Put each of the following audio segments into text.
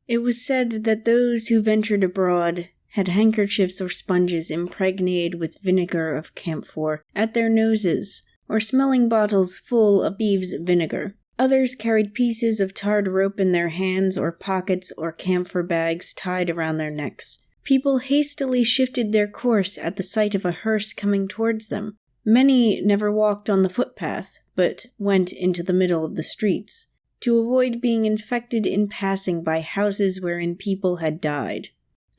It was said that those who ventured abroad had handkerchiefs or sponges impregnated with vinegar of camphor at their noses, or smelling bottles full of thieves' vinegar. Others carried pieces of tarred rope in their hands or pockets or camphor bags tied around their necks. People hastily shifted their course at the sight of a hearse coming towards them. Many never walked on the footpath, but went into the middle of the streets, to avoid being infected in passing by houses wherein people had died.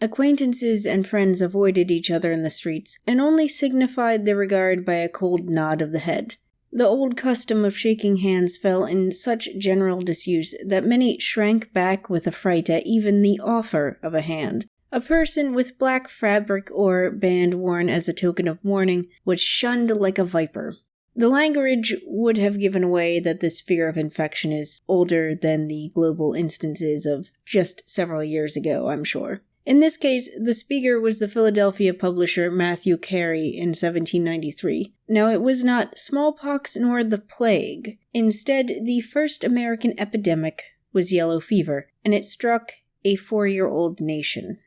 Acquaintances and friends avoided each other in the streets, and only signified their regard by a cold nod of the head. The old custom of shaking hands fell in such general disuse that many shrank back with affright at even the offer of a hand. A person with black fabric or band worn as a token of mourning was shunned like a viper. The language would have given away that this fear of infection is older than the global instances of just several years ago, I'm sure. In this case, the speaker was the Philadelphia publisher Matthew Carey in 1793. Now, it was not smallpox nor the plague. Instead, the first American epidemic was yellow fever, and it struck a 4-year-old nation.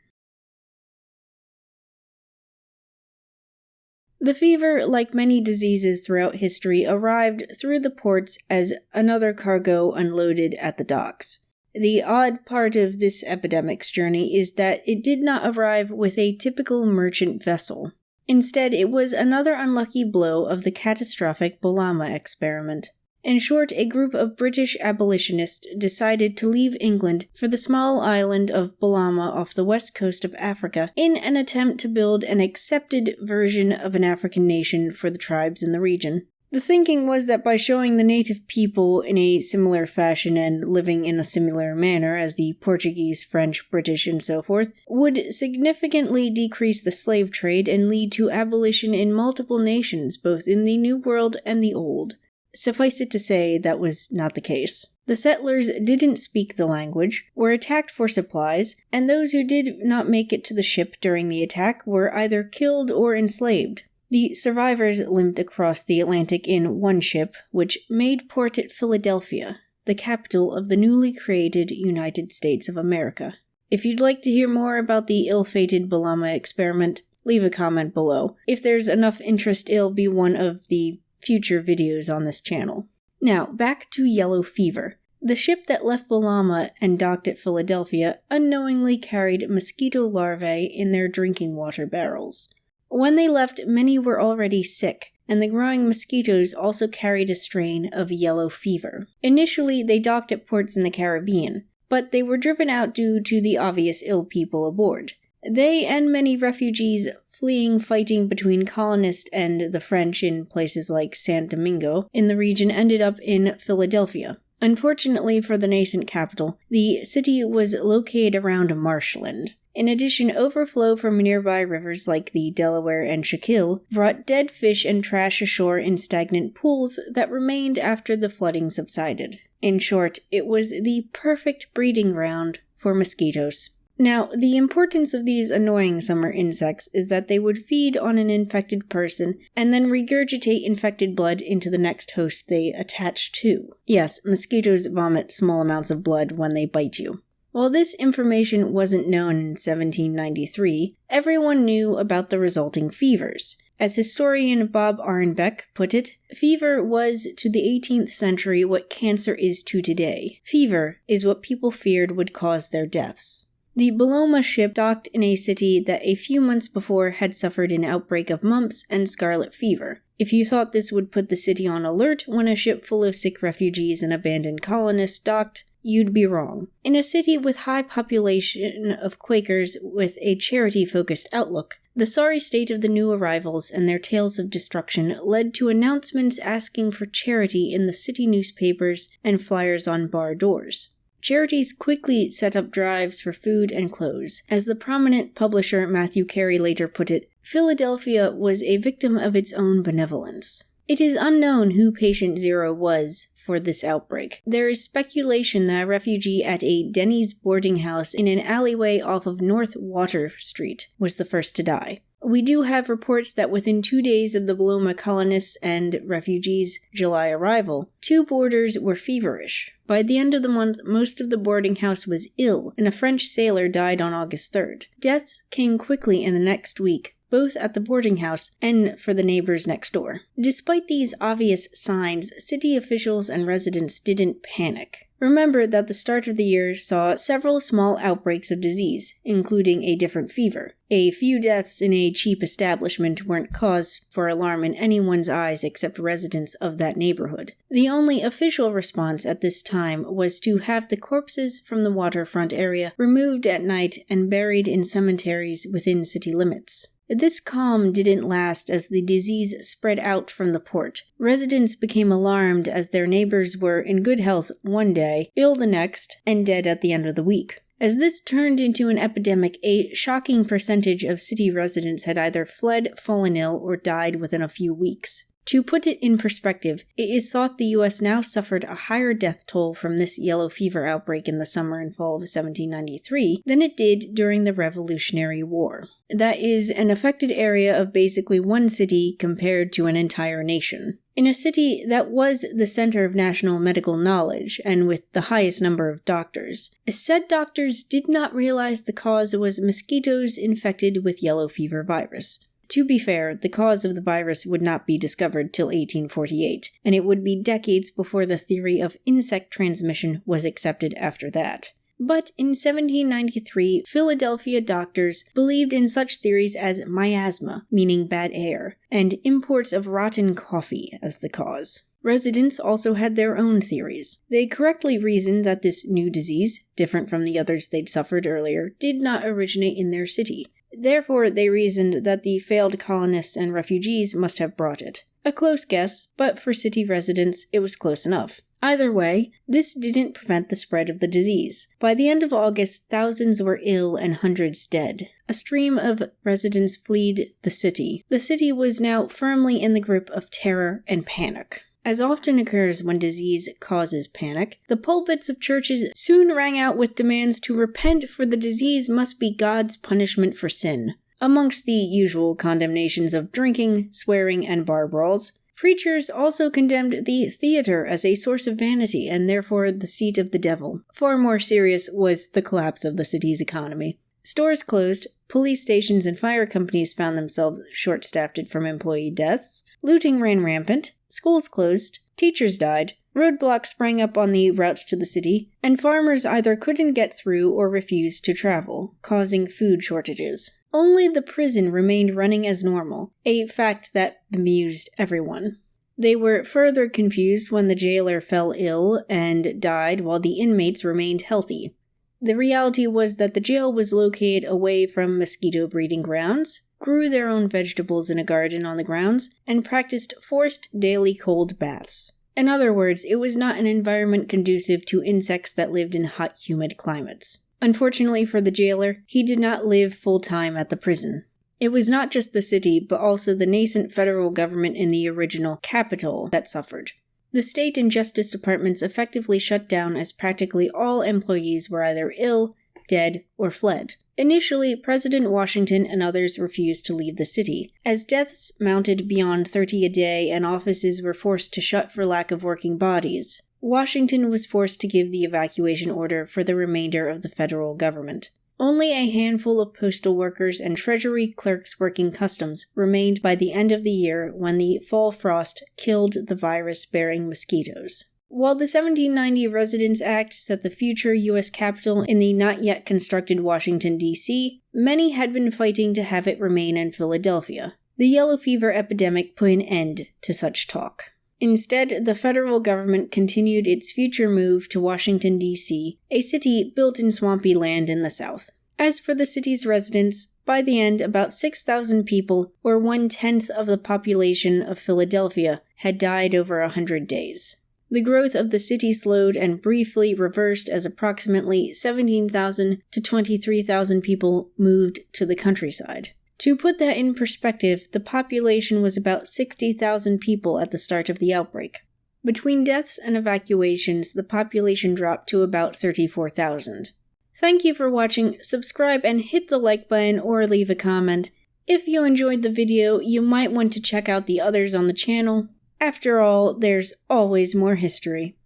The fever, like many diseases throughout history, arrived through the ports as another cargo unloaded at the docks. The odd part of this epidemic's journey is that it did not arrive with a typical merchant vessel. Instead, it was another unlucky blow of the catastrophic Bolama experiment. In short, a group of British abolitionists decided to leave England for the small island of Bolama off the west coast of Africa in an attempt to build an accepted version of an African nation for the tribes in the region. The thinking was that by showing the native people in a similar fashion and living in a similar manner as the Portuguese, French, British, and so forth, would significantly decrease the slave trade and lead to abolition in multiple nations, both in the New World and the Old. Suffice it to say, that was not the case. The settlers didn't speak the language, were attacked for supplies, and those who did not make it to the ship during the attack were either killed or enslaved. The survivors limped across the Atlantic in one ship, which made port at Philadelphia, the capital of the newly created United States of America. If you'd like to hear more about the ill-fated Bolama experiment, leave a comment below. If there's enough interest, it'll be one of the future videos on this channel. Now, back to yellow fever. The ship that left Bolama and docked at Philadelphia unknowingly carried mosquito larvae in their drinking water barrels. When they left, many were already sick, and the growing mosquitoes also carried a strain of yellow fever. Initially, they docked at ports in the Caribbean, but they were driven out due to the obvious ill people aboard. They and many refugees fleeing fighting between colonists and the French in places like San Domingo in the region ended up in Philadelphia. Unfortunately for the nascent capital, the city was located around marshland. In addition, overflow from nearby rivers like the Delaware and Schuylkill brought dead fish and trash ashore in stagnant pools that remained after the flooding subsided. In short, it was the perfect breeding ground for mosquitoes. Now, the importance of these annoying summer insects is that they would feed on an infected person and then regurgitate infected blood into the next host they attach to. Yes, mosquitoes vomit small amounts of blood when they bite you. While this information wasn't known in 1793, everyone knew about the resulting fevers. As historian Bob Arnbeck put it, fever was to the 18th century what cancer is to today. Fever is what people feared would cause their deaths. The Bolama ship docked in a city that a few months before had suffered an outbreak of mumps and scarlet fever. If you thought this would put the city on alert when a ship full of sick refugees and abandoned colonists docked, you'd be wrong. In a city with high population of Quakers with a charity-focused outlook, the sorry state of the new arrivals and their tales of destruction led to announcements asking for charity in the city newspapers and flyers on bar doors. Charities quickly set up drives for food and clothes. As the prominent publisher Matthew Carey later put it, Philadelphia was a victim of its own benevolence. It is unknown who patient zero was for this outbreak. There is speculation that a refugee at a Denny's boarding house in an alleyway off of North Water Street was the first to die. We do have reports that within 2 days of the Paloma colonists and refugees' July arrival, 2 boarders were feverish. By the end of the month, most of the boarding house was ill, and a French sailor died on August 3rd. Deaths came quickly in the next week, both at the boarding house and for the neighbors next door. Despite these obvious signs, city officials and residents didn't panic. Remember that the start of the year saw several small outbreaks of disease, including a different fever. A few deaths in a cheap establishment weren't cause for alarm in anyone's eyes except residents of that neighborhood. The only official response at this time was to have the corpses from the waterfront area removed at night and buried in cemeteries within city limits. This calm didn't last as the disease spread out from the port. Residents became alarmed as their neighbors were in good health one day, ill the next, and dead at the end of the week. As this turned into an epidemic, a shocking percentage of city residents had either fled, fallen ill, or died within a few weeks. To put it in perspective, it is thought the U.S. now suffered a higher death toll from this yellow fever outbreak in the summer and fall of 1793 than it did during the Revolutionary War. That is an affected area of basically one city compared to an entire nation. In a city that was the center of national medical knowledge, and with the highest number of doctors, said doctors did not realize the cause was mosquitoes infected with yellow fever virus. To be fair, the cause of the virus would not be discovered till 1848, and it would be decades before the theory of insect transmission was accepted after that. But in 1793, Philadelphia doctors believed in such theories as miasma, meaning bad air, and imports of rotten coffee as the cause. Residents also had their own theories. They correctly reasoned that this new disease, different from the others they'd suffered earlier, did not originate in their city. Therefore, they reasoned that the failed colonists and refugees must have brought it. A close guess, but for city residents, it was close enough. Either way, this didn't prevent the spread of the disease. By the end of August, thousands were ill and hundreds dead. A stream of residents fled the city. The city was now firmly in the grip of terror and panic. As often occurs when disease causes panic, the pulpits of churches soon rang out with demands to repent, for the disease must be God's punishment for sin. Amongst the usual condemnations of drinking, swearing, and bar brawls, preachers also condemned the theater as a source of vanity and therefore the seat of the devil. Far more serious was the collapse of the city's economy. Stores closed, police stations and fire companies found themselves short-staffed from employee deaths, looting ran rampant, schools closed, teachers died, roadblocks sprang up on the routes to the city, and farmers either couldn't get through or refused to travel, causing food shortages. Only the prison remained running as normal, a fact that bemused everyone. They were further confused when the jailer fell ill and died while the inmates remained healthy. The reality was that the jail was located away from mosquito breeding grounds, grew their own vegetables in a garden on the grounds, and practiced forced daily cold baths. In other words, it was not an environment conducive to insects that lived in hot, humid climates. Unfortunately for the jailer, he did not live full-time at the prison. It was not just the city, but also the nascent federal government in the original capital that suffered. The state and justice departments effectively shut down as practically all employees were either ill, dead, or fled. Initially, President Washington and others refused to leave the city. As deaths mounted beyond 30 a day and offices were forced to shut for lack of working bodies, Washington was forced to give the evacuation order for the remainder of the federal government. Only a handful of postal workers and treasury clerks working customs remained by the end of the year when the fall frost killed the virus-bearing mosquitoes. While the 1790 Residence Act set the future U.S. Capitol in the not-yet-constructed Washington, D.C., many had been fighting to have it remain in Philadelphia. The yellow fever epidemic put an end to such talk. Instead, the federal government continued its future move to Washington, D.C., a city built in swampy land in the South. As for the city's residents, by the end, about 6,000 people, or 1/10 of the population of Philadelphia, had died over 100 days. The growth of the city slowed and briefly reversed as approximately 17,000 to 23,000 people moved to the countryside. To put that in perspective, the population was about 60,000 people at the start of the outbreak. Between deaths and evacuations, the population dropped to about 34,000. Thank you for watching. Subscribe and hit the like button or leave a comment. If you enjoyed the video, you might want to check out the others on the channel. After all, there's always more history.